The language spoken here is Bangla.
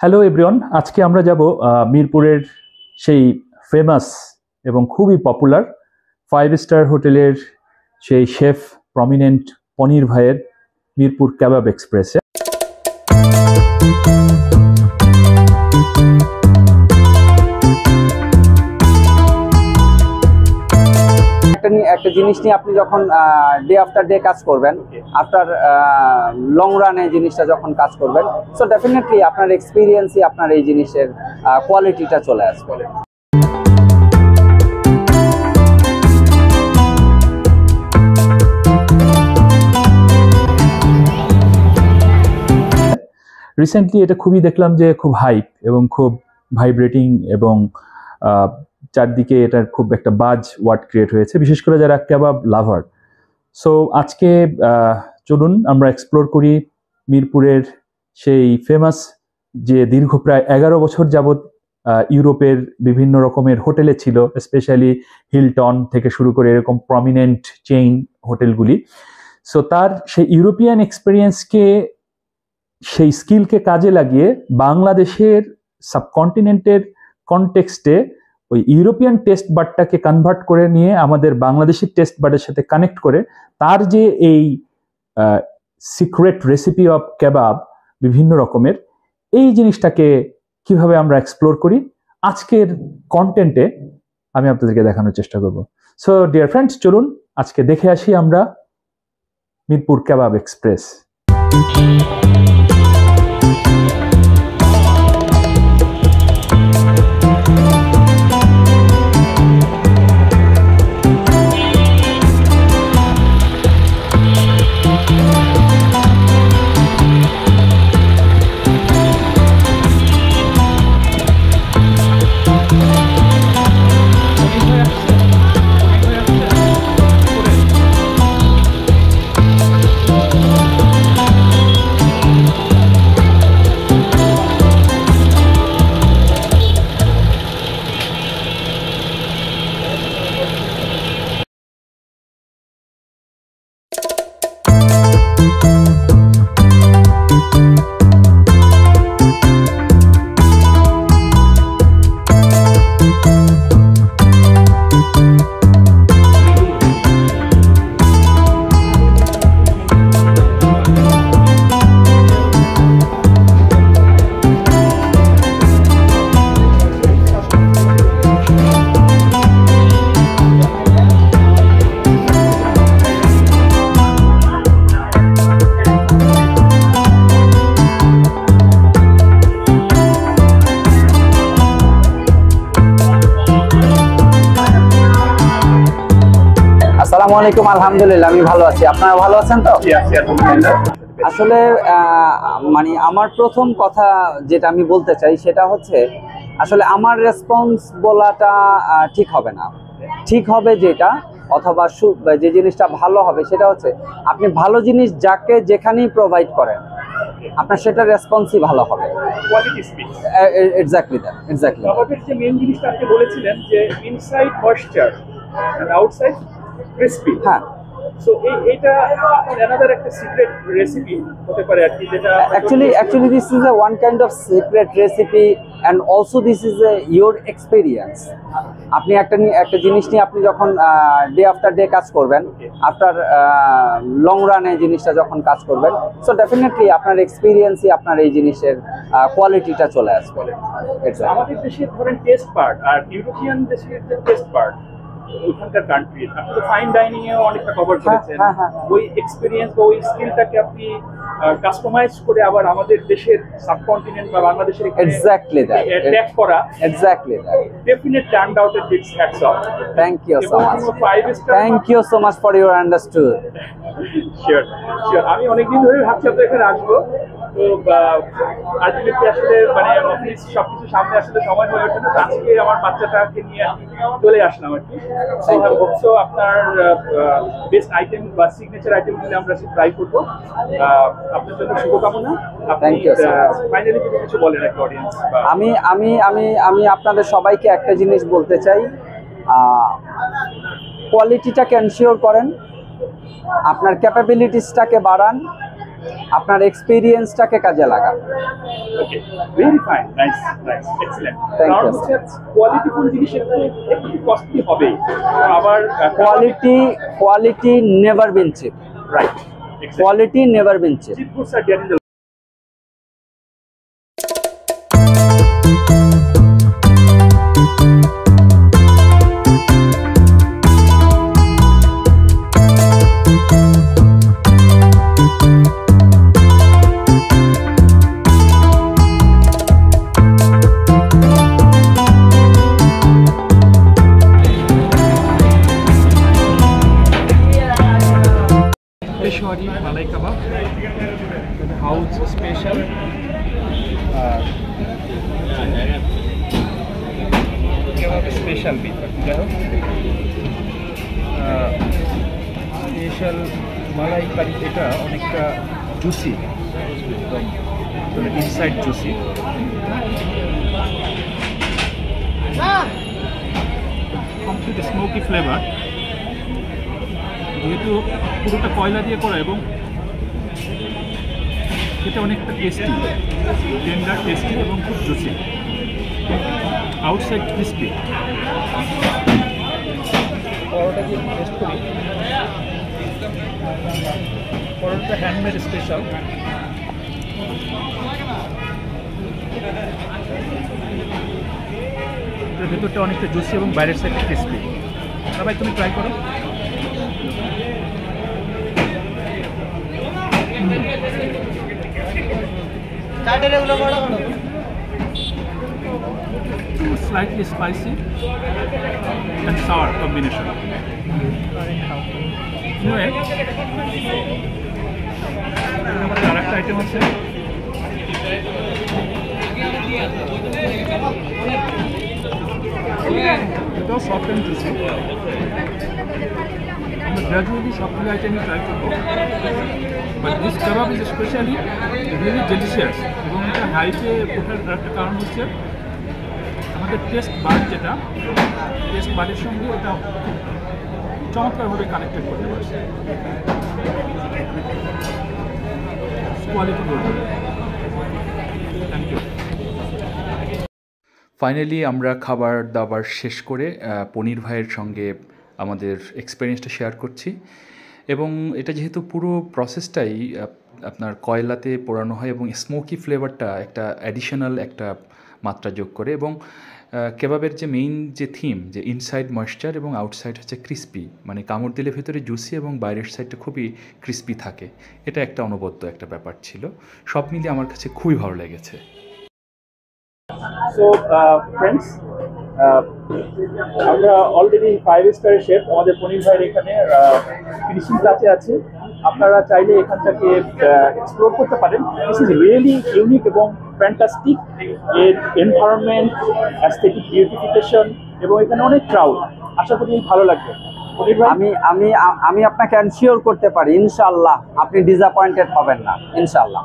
হ্যালো এভরিওয়ান, আজকে আমরা যাব মিরপুরের সেই ফেমাস এবং খুবই পপুলার 5 স্টার হোটেলের সেই শেফ প্রমিনেন্ট পনির ভাইয়ের মিরপুর কাবাব এক্সপ্রেসে। একটা জিনিস নিয়ে আপনি যখন ডে আফটার ডে কাজ করবেন, আফটার লং রানে জিনিসটা যখন কাজ করবেন, সো ডেফিনেটলি আপনার এক্সপিরিয়েন্সই আপনার এই জিনিসের কোয়ালিটিটা চলে আসবে। রিসেন্টলি এটা খুবই দেখলাম যে খুব হাইপ এবং খুব ভাইব্রেটিং এবং চারদিকে এটার খুব একটা বাজ ওয়ার্ড ক্রিয়েট হয়েছে, বিশেষ করে যারা কাবাব লাভার। সো আজকে চলুন আমরা এক্সপ্লোর করি মিরপুরের সেই ফেমাস যে দীর্ঘ প্রায় 11 বছর যাবৎ ইউরোপের বিভিন্ন রকমের হোটেলে ছিল, স্পেশালি হিলটন থেকে শুরু করে এরকম প্রমিনেন্ট চেইন হোটেলগুলি। সো তার সেই ইউরোপিয়ান এক্সপিরিয়েন্সকে, সেই স্কিলকে কাজে লাগিয়ে বাংলাদেশের সাবকন্টিনেন্টের কনটেক্সটে ওই ইউরোপিয়ান টেস্ট বাডটাকে কনভার্ট করে নিয়ে আমাদের বাংলাদেশি টেস্ট বাডের সাথে কানেক্ট করে তার যে এই সিক্রেট রেসিপি অফ কাবাব বিভিন্ন রকমের, এই জিনিসটাকে কিভাবে আমরা এক্সপ্লোর করি আজকের কন্টেন্টে আমি আপনাদেরকে দেখানোর চেষ্টা করব। সো ডিয়ার ফ্রেন্ডস, চলুন আজকে দেখে আসি আমরা মিরপুর কাবাব এক্সপ্রেস। আসসালামু আলাইকুম, আলহামদুলিল্লাহ আমি ভালো আছি। আপনারা ভালো আছেন তো? আসলে মানে আমার প্রথম কথা যেটা আমি বলতে চাই সেটা হচ্ছে, আসলে আমার রেসপন্স বলাটা ঠিক হবে না। ঠিক হবে যেটা, অথবা যে জিনিসটা ভালো হবে সেটা হচ্ছে আপনি ভালো জিনিস যাকে যেখানেই প্রোভাইড করেন আপনার সেটা রেসপন্সই ভালো হবে। Exactly that, exactly. কাবাবের যে মেইন জিনিসটা আপনি বলেছিলেন যে inside moisture and outside crispy. হ্যাঁ, সো এইটা অ্যানাদার একটা সিক্রেট রেসিপি হতে পারে আর কি, যেটা actually this is a one kind of secret recipe and also this is a your experience. আপনি একটা জিনিস নিয়ে আপনি যখন ডে আফটার ডে কাজ করবেন, আফটার লং রানে জিনিসটা যখন কাজ করবেন, সো ডেফিনেটলি আপনার এক্সপিরিয়েন্সই আপনার এই জিনিসের কোয়ালিটিটা চলে আসবে। আমাদের দেশের ধরেন টেস্ট পার্ট আর ইউরোপিয়ান দেশের যে টেস্ট পার্ট, ওখানকার কান্ট্রি আপনি তো ফাইন ডাইনিং এও অনেকটা কভার করেছেন। ওই এক্সপেরিয়েন্স বা ওই স্কিলটাকে আপনি কাস্টমাইজ করে আবার আমাদের দেশের সাবকন্টিনেন্ট বা বাংলাদেশের এক্স্যাক্টলি দ্যাট ট্যাগ করা, exactly that definite turned out a tips hats off. Thank you so much, 5 star, thank you so much for your understood. Sure sure, আমি অনেকদিন ধরে ভাবছি আপনাদের এখানে আসবো, তো আলটিমেটলি আসলে মানে অফিস সবকিছু সামনে আসলে সময় হয়ে ওঠে না। আজকে আমার বাচ্চাটাকে নিয়ে চলে আসলাম আর কি। সো আপনার বেস্ট আইটেম বা সিগনেচার আইটেমগুলো আমরা ট্রাই করবো। আপনার জন্য শুভকামনা। আপনি ফাইনালি যদি কিছু বলেন একটা অডিয়েন্স। আমি আমি আমি আমি আপনাদের সবাইকে একটা জিনিস বলতে চাই, কোয়ালিটিটাকে এনশিওর করেন, আপনার ক্যাপাবিলিটিসটাকে বাড়ান, আপনার এক্সপিরিয়েন্সটাকে কাজে লাগান। Okay, very fine, nice nice, excellent. Thank কারণ you. হচ্ছে কোয়ালিটিফুল জিনিস একটু কস্টলি হবে, আবার quality never been cheap. Right, quality never been cheap. Cheap goods are there in the Peshawari malai kebab, house special, kebab special bit, special malai curry. এটা অনেকটা জুসি, একদম inside juicy. Complete smoky flavour, যেহেতু পুরোটা কয়লা দিয়ে করা এবং এটা অনেকটা টেস্টি, টেন্ডার টেস্টি এবং খুব জুসি, আউটসাইড ক্রিস্পি। পরোটা দিয়ে টেস্ট করি। পরোটা হ্যান্ডমেড স্পেশাল। এটার ভেতরটা অনেকটা জুসি এবং বাইরের সাইডটা ক্রিস্পি। সবাই তুমি ট্রাই করো। Slightly spicy and sour combination. Anyway, আরেকটা আইটেম আছে, এটাও সফট অ্যান্ড জুসি। আমরা গ্র্যাজুয়ালি সবগুলো আইটেমই ট্রাই করবো, but this kebab is specially really delicious. এবং এটা হাইটে ওঠার একটা কারণ হচ্ছে আমাদের টেস্ট বাড, যেটা টেস্ট বাডের সঙ্গে এটা চমৎকারভাবে কানেক্টেড করতে পারছে। Quality good. Thank you. Finally আমরা খাবার দাবার শেষ করে পনির ভাইয়ের সঙ্গে আমাদের এক্সপিরিয়েন্সটা শেয়ার করছি। এবং এটা যেহেতু পুরো প্রসেসটাই আপনার কয়লাতে পোড়ানো হয় এবং স্মোকি ফ্লেভারটা একটা অ্যাডিশনাল একটা মাত্রা যোগ করে, এবং কেবাবের যে মেইন যে থিম, যে ইনসাইড ময়েশ্চার এবং আউটসাইড হচ্ছে ক্রিস্পি, মানে কামড় দিলে ভেতরে জুসি এবং বাইরের সাইডটা খুবই ক্রিস্পি থাকে। এটা একটা অনবদ্য একটা ব্যাপার ছিল। সব মিলিয়ে আমার কাছে খুবই ভালো লেগেছে। সো ফ্রেন্ডস, আমরা অলরেডি 5 স্টারের শেফ আমাদের পনির ভাইয়ের এখানে ফিনিশিং টাচে আছে। আপনারা চাইলে এখানটাকে এক্সপ্লোর করতে পারেন। দিস ইজ রিয়েলি ইউনিক এবং ফ্যান্টাস্টিক। এর এনভায়রনমেন্ট, অ্যাস্থেটিক বিউটিফিকেশন এবং এখানে অনেক ক্রাউড। আশা করি ভালো লাগবে। পনির ভাই, আমি আপনাকে এনশিওর করতে পারি, ইনশাআল্লাহ আপনি ডিসঅ্যাপয়েন্টেড হবেন না, ইনশাআল্লাহ।